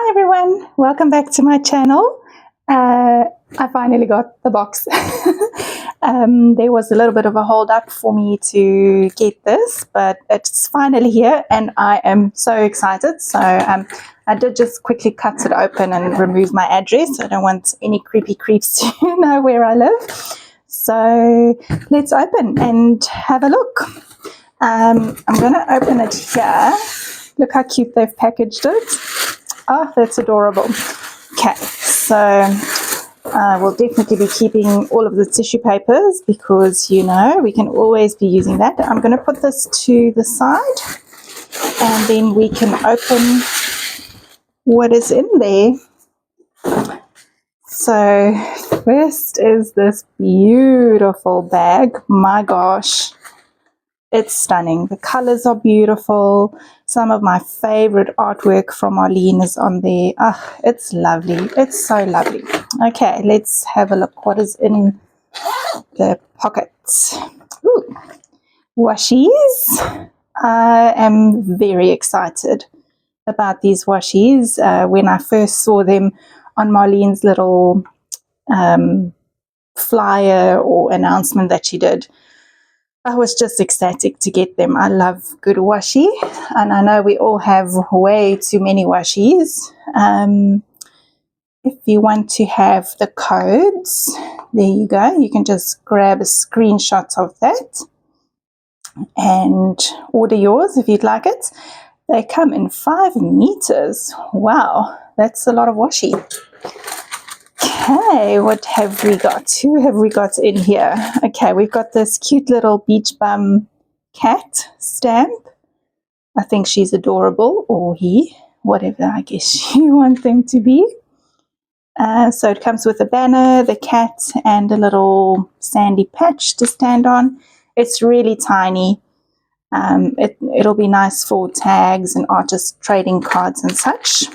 Hi everyone, welcome back to my channel. I finally got the box. There was a little bit of a hold up for me to get this, but it's finally here and I am so excited. So I did just quickly cut it open and remove my address. I don't want any creepy creeps to know where I live. So let's open and have a look. I'm going to open it here. Look how cute they've packaged it. Oh, that's adorable. Okay, so we'll definitely be keeping all of the tissue papers because, you know, we can always be using that. I'm going to put this to the side and then we can open what is in there. So first is this beautiful bag. My gosh. It's stunning. The colors are beautiful. Some of my favorite artwork from Marlene is on there. Ah, it's lovely. It's so lovely. Okay, let's have a look what is in the pockets. Ooh, washies. I am very excited about these washies. When I first saw them on Marlene's little flyer or announcement that she did, I was just ecstatic to get them. I love good washi, and I know we all have way too many washies. If you want to have the codes, there you go. You can just grab a screenshot of that and order yours if you'd like it. They come in 5 meters. Wow, that's a lot of washi. Okay, what have we got? Who have we got in here? Okay, we've got this cute little beach bum cat stamp. I think she's adorable, or he, whatever I guess you want them to be. So it comes with a banner, the cat, and a little sandy patch to stand on. It's really tiny. It'll be nice for tags and artist trading cards and such.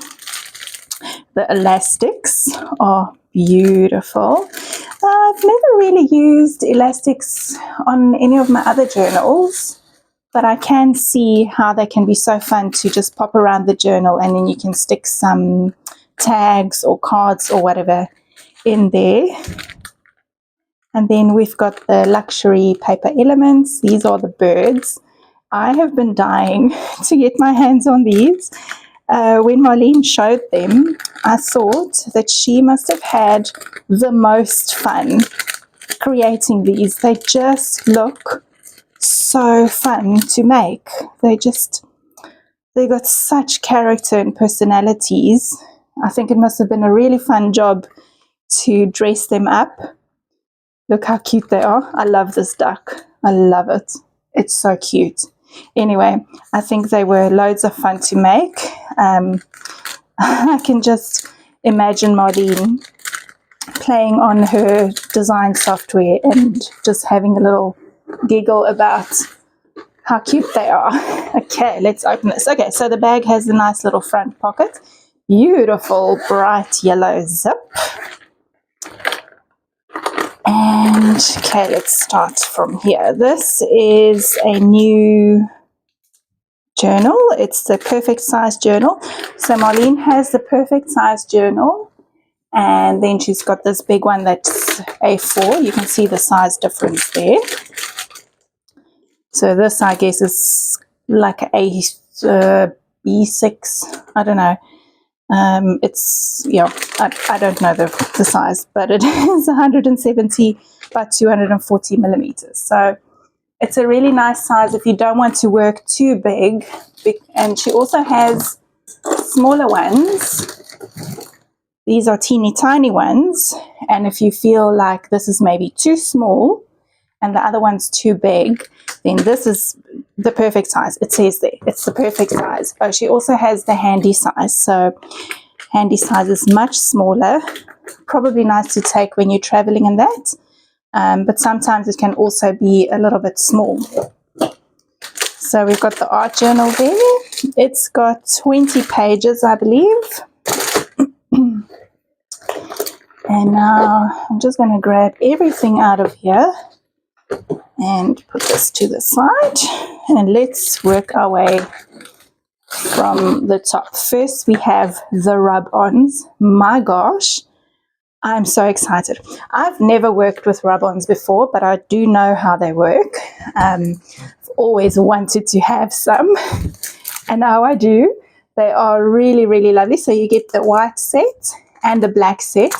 The elastics are beautiful. I've never really used elastics on any of my other journals, but I can see how they can be so fun to just pop around the journal and then you can stick some tags or cards or whatever in there. And then we've got the luxury paper elements. These are the birds. I have been dying to get my hands on these. When Marlene showed them, I thought that she must have had the most fun creating these. They just look so fun to make. They got such character and personalities. I think it must have been a really fun job to dress them up. Look how cute they are. I love this duck. I love it. It's so cute. Anyway, I think they were loads of fun to make. I can just imagine Marlene playing on her design software and just having a little giggle about how cute they are. Okay, let's open this. Okay, so the bag has a nice little front pocket. Beautiful bright yellow zip. And okay, let's start from here. This is a new journal. It's the perfect size journal. So Marlene has the perfect size journal, and then she's got this big one that's A4. You can see the size difference there. So this, I guess, is like a B6. I don't know. It's, yeah, I don't know the size, but it is 170 by 240 millimeters. So it's a really nice size if you don't want to work too big. And she also has smaller ones. These are teeny tiny ones. And if you feel like this is maybe too small and the other one's too big, then this is the perfect size. It says there, it's the perfect size. Oh, she also has the handy size. So handy size is much smaller. Probably nice to take when you're traveling in that. But sometimes it can also be a little bit small. So we've got the art journal there. It's got 20 pages, I believe. And now I'm just going to grab everything out of here and put this to the side. And let's work our way from the top. First, we have the rub-ons. My gosh, I'm so excited. I've never worked with rub-ons before, but I do know how they work. I've always wanted to have some, and now I do. They are really, really lovely. So you get the white set and the black set.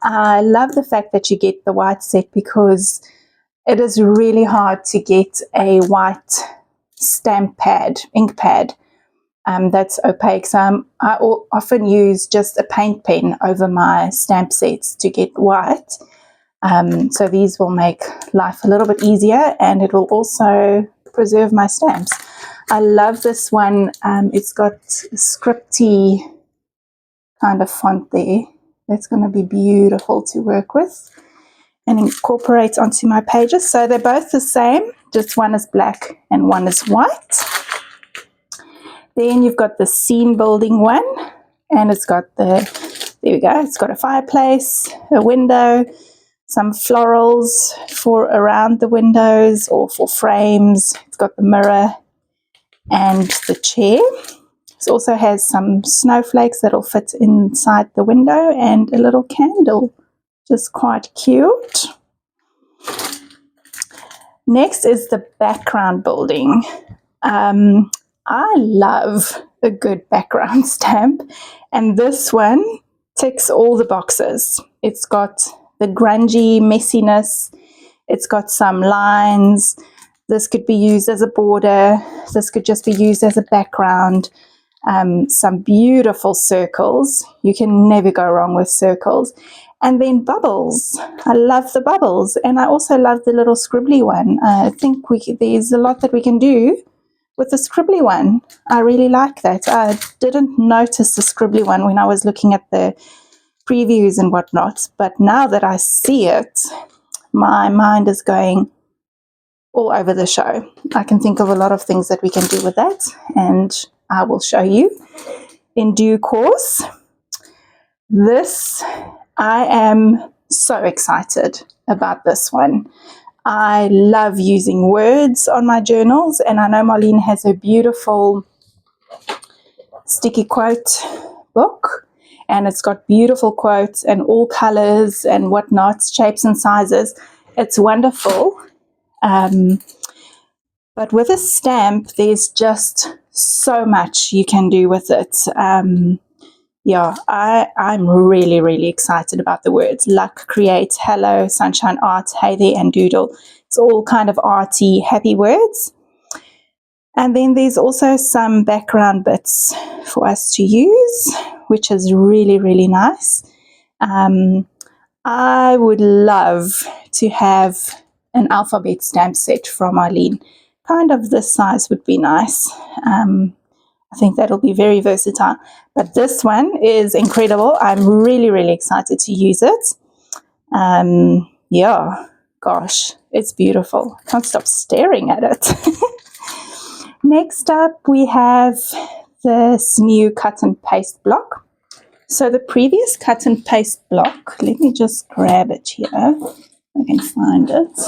I love the fact that you get the white set because it is really hard to get a white stamp pad, ink pad, that's opaque. So I often use just a paint pen over my stamp sets to get white. So these will make life a little bit easier, and it will also preserve my stamps. I love this one. It's got a scripty kind of font there. That's going to be beautiful to work with and incorporate onto my pages. So they're both the same, just one is black and one is white. Then you've got the scene building one, and it's got there we go, it's got a fireplace, a window, some florals for around the windows or for frames. It's got the mirror and the chair. It also has some snowflakes that'll fit inside the window and a little candle, just quite cute. Next is the background building. I love a good background stamp, and this one ticks all the boxes. It's got the grungy messiness, it's got some lines. This could be used as a border, this could just be used as a background. Some beautiful circles. You can never go wrong with circles. And then bubbles. I love the bubbles, and I also love the little scribbly one. I think there's a lot that we can do with the scribbly one. I really like that. I didn't notice the scribbly one when I was looking at the previews and whatnot, but now that I see it, my mind is going all over the show. I can think of a lot of things that we can do with that, and I will show you in due course. This, I am so excited about this one. I love using words on my journals, and I know Marlene has a beautiful sticky quote book, and it's got beautiful quotes and all colors and whatnot, shapes and sizes. It's wonderful. But with a stamp, there's just so much you can do with it. Yeah, I'm really, really excited about the words. Luck, create, hello, sunshine, art, hey there, and doodle. It's all kind of arty, happy words. And then there's also some background bits for us to use, which is really, really nice. I would love to have an alphabet stamp set from Marlene. Kind of this size would be nice. I think that'll be very versatile. But this one is incredible. I'm really, really excited to use it. Yeah, gosh, it's beautiful. I can't stop staring at it. Next up, we have this new cut and paste block. So the previous cut and paste block, let me just grab it here. I can find it.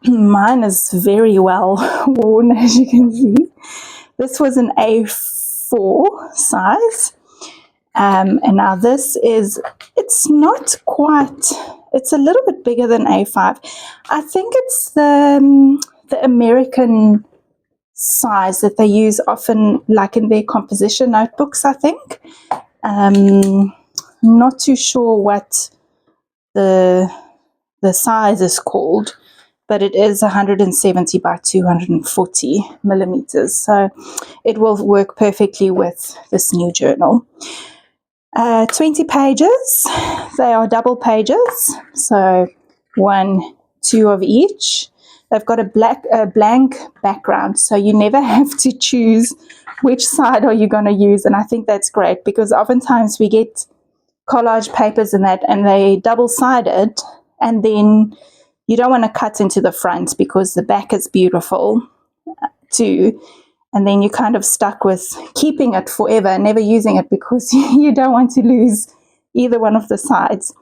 Mine is very well worn, as you can see. This was an A4 size. And now this is, it's not quite, it's a little bit bigger than A5. I think it's the American size that they use often, like in their composition notebooks, I think. Not too sure what the size is called, but it is 170 by 240 millimeters. So it will work perfectly with this new journal. 20 pages. They are double pages, so 1, 2 of each. They've got a blank background, so you never have to choose which side are you going to use. And I think that's great, because oftentimes we get collage papers and that, and they double-sided, and then you don't want to cut into the front because the back is beautiful too. And then you're kind of stuck with keeping it forever, never using it, because you don't want to lose either one of the sides.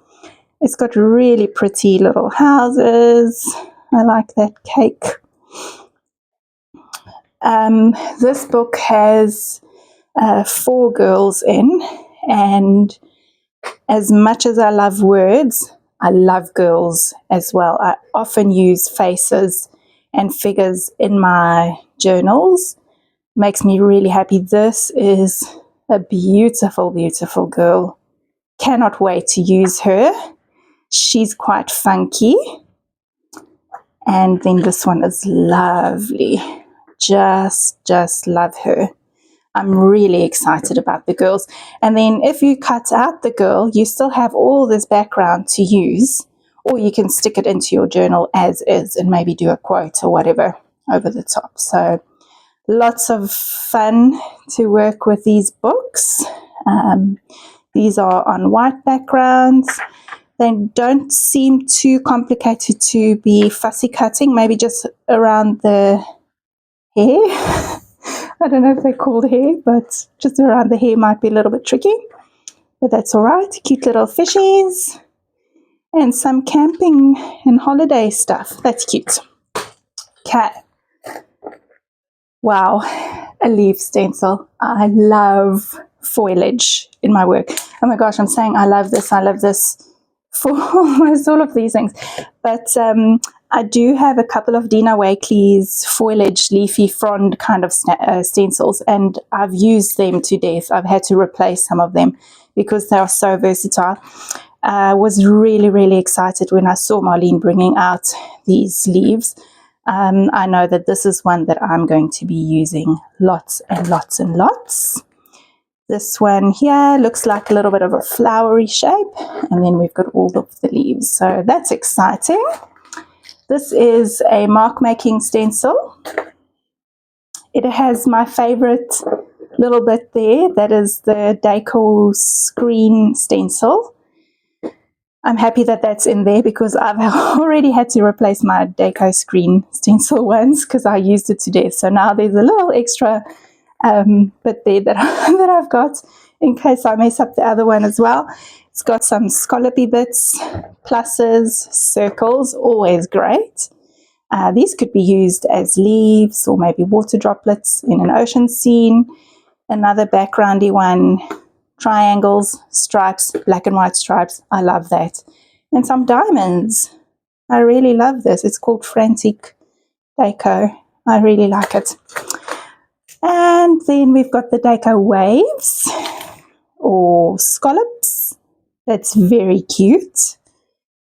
It's got really pretty little houses. I like that cake. This book has 4 girls in, and as much as I love words, I love girls as well. I often use faces and figures in my journals. Makes me really happy. This is a beautiful, beautiful girl. Cannot wait to use her. She's quite funky. And then this one is lovely. Just love her. I'm really excited about the girls. And then if you cut out the girl, you still have all this background to use, or you can stick it into your journal as is and maybe do a quote or whatever over the top. So lots of fun to work with these books. These are on white backgrounds. They don't seem too complicated to be fussy cutting, maybe just around the hair. I don't know if they're called hair, but just around the hair might be a little bit tricky. But that's all right. Cute little fishies and some camping and holiday stuff. That's cute. Okay. Wow, a leaf stencil. I love foliage in my work. Oh my gosh, I'm saying I love this for almost all of these things. But I do have a couple of Dina Wakley's foliage leafy frond kind of stencils, and I've used them to death. I've had to replace some of them because they are so versatile. I was really, really excited when I saw Marlene bringing out these leaves. I know that this is one that I'm going to be using lots and lots and lots. This one here looks like a little bit of a flowery shape, and then we've got all of the leaves, so that's exciting. This is a mark making stencil. It has my favorite little bit there, that is the Deco screen stencil. I'm happy that that's in there because I've already had to replace my Deco screen stencil once because I used it to death. So now there's a little extra bit there that I've got in case I mess up the other one as well. It's got some scallopy bits, pluses, circles, always great. These could be used as leaves or maybe water droplets in an ocean scene. Another backgroundy one, triangles, stripes, black and white stripes. I love that. And some diamonds. I really love this. It's called Frantic Deco. I really like it. And then we've got the Deco waves or scallops. That's very cute.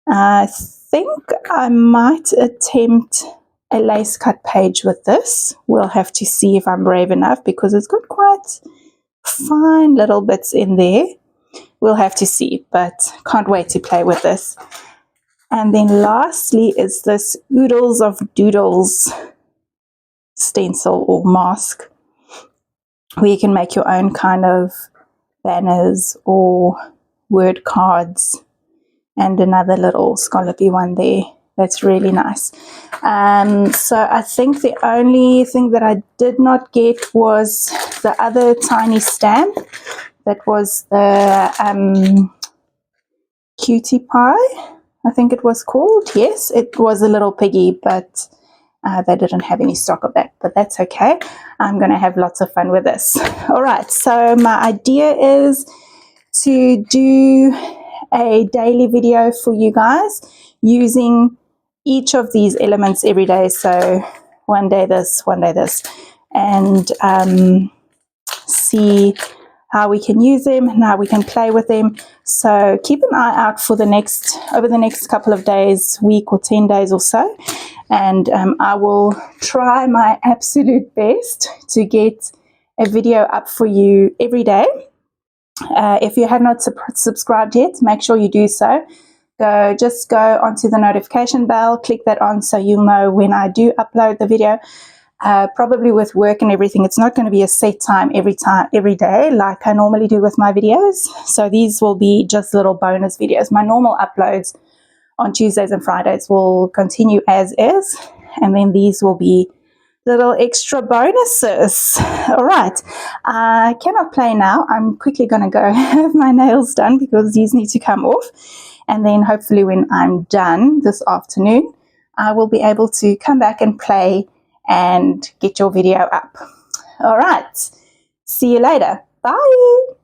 I think I might attempt a lace cut page with this. We'll have to see if I'm brave enough because it's got quite fine little bits in there. We'll have to see, but can't wait to play with this. And then lastly is this Oodles of Doodles stencil or mask, where you can make your own kind of banners or word cards, and another little scallopy one there. That's really nice. So I think the only thing that I did not get was the other tiny stamp. That was the Cutie Pie, I think it was called. Yes, it was a little piggy, but they didn't have any stock of that, but that's okay. I'm going to have lots of fun with this. All right, so my idea is to do a daily video for you guys using each of these elements every day. So one day this, and see how we can use them and how we can play with them. So keep an eye out for over the next couple of days, week or 10 days or so. And I will try my absolute best to get a video up for you every day. If you have not subscribed yet, make sure you do so. Just go onto the notification bell, click that on so you'll know when I do upload the video. Probably with work and everything, it's not going to be a set time every day like I normally do with my videos. So these will be just little bonus videos. My normal uploads on Tuesdays and Fridays will continue as is, and then these will be little extra bonuses. All right, I cannot play now. I'm quickly going to go have my nails done because these need to come off, and then hopefully when I'm done this afternoon, I will be able to come back and play and get your video up. All right. See you later. Bye.